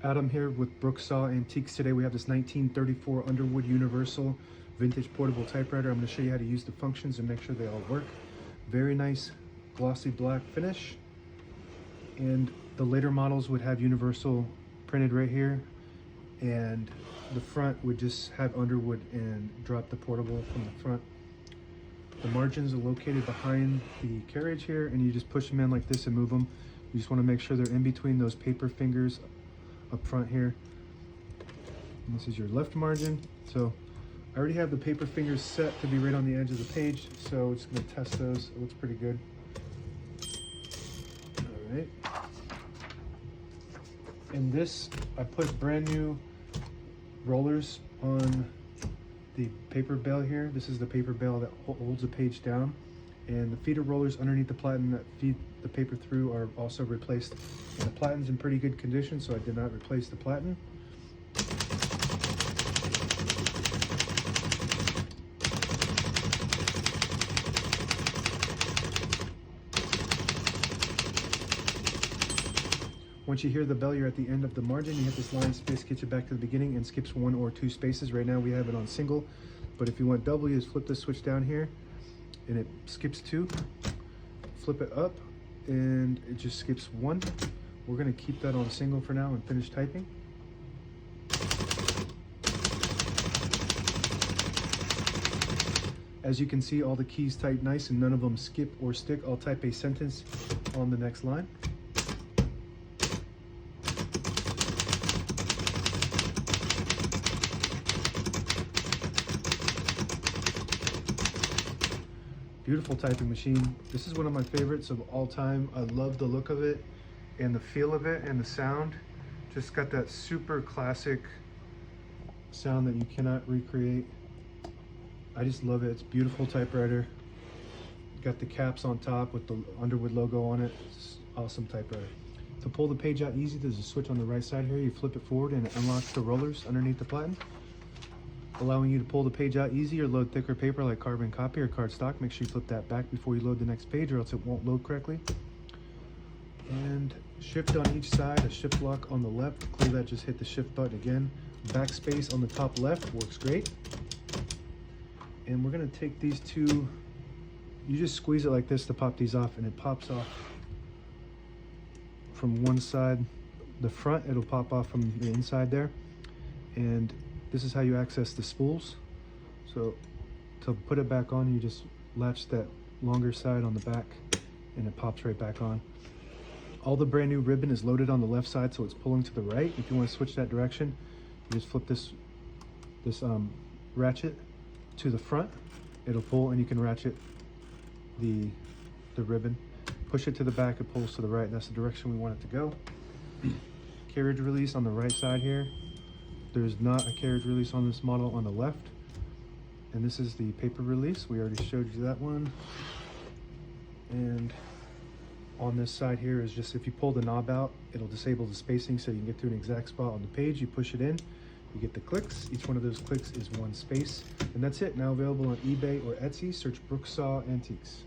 Adam here with Brooksaw Antiques. Today we have this 1934 Underwood Universal vintage portable typewriter. I'm going to show you how to use the functions and make sure they all work. Very nice glossy black finish, and the later models would have Universal printed right here, and the front would just have Underwood and drop the portable from the front. The margins are located behind the carriage here, and you just push them in like this and move them. You just want to make sure they're in between those paper fingers up front here. And this is your left margin. So I already have the paper fingers set to be right on the edge of the page, so we're just going to test those. It looks pretty good. All right. In this, I put brand new rollers on the paper bail here. This is the paper bail that holds the page down, and the feeder rollers underneath the platen that feed the paper through are also replaced. And the platen's in pretty good condition, so I did not replace the platen. Once you hear the bell, you're at the end of the margin. You hit this line space, gets you back to the beginning, and skips 1 or 2 spaces. Right now we have it on single, but if you want double, you just flip the switch down here and it skips 2. Flip it up and it just skips 1. We're going to keep that on single for now and finish typing. As you can see, all the keys type nice and none of them skip or stick. I'll type a sentence on the next line. Beautiful typing machine. This is one of my favorites of all time. I love the look of it and the feel of it and the sound. Just got that super classic sound that you cannot recreate. I just love it. It's a beautiful typewriter. Got the caps on top with the Underwood logo on it. It's awesome typewriter. To pull the page out easy, there's a switch on the right side here. You flip it forward and it unlocks the rollers underneath the platen, allowing you to pull the page out easy or load thicker paper like carbon copy or cardstock. Make sure you flip that back before you load the next page, or else it won't load correctly. And shift on each side, a shift lock on the left. To clear that, just hit the shift button again. Backspace on the top left works great. And we're gonna take these two, you just squeeze it like this to pop these off, and it pops off from one side. The front, it'll pop off from the inside there. And this is how you access the spools. So to put it back on, you just latch that longer side on the back and it pops right back on. All the brand new ribbon is loaded on the left side, so it's pulling to the right. If you want to switch that direction, you just flip this ratchet to the front. It'll pull, and you can ratchet the ribbon. Push it to the back, it pulls to the right. That's the direction we want it to go. Carriage release on the right side here. There's not a carriage release on this model on the left. And this is the paper release. We already showed you that one. And on this side here is just, if you pull the knob out, it'll disable the spacing so you can get to an exact spot on the page. You push it in, you get the clicks. Each one of those clicks is 1 space. And that's it. Now available on eBay or Etsy. Search Brooksaw Antiques.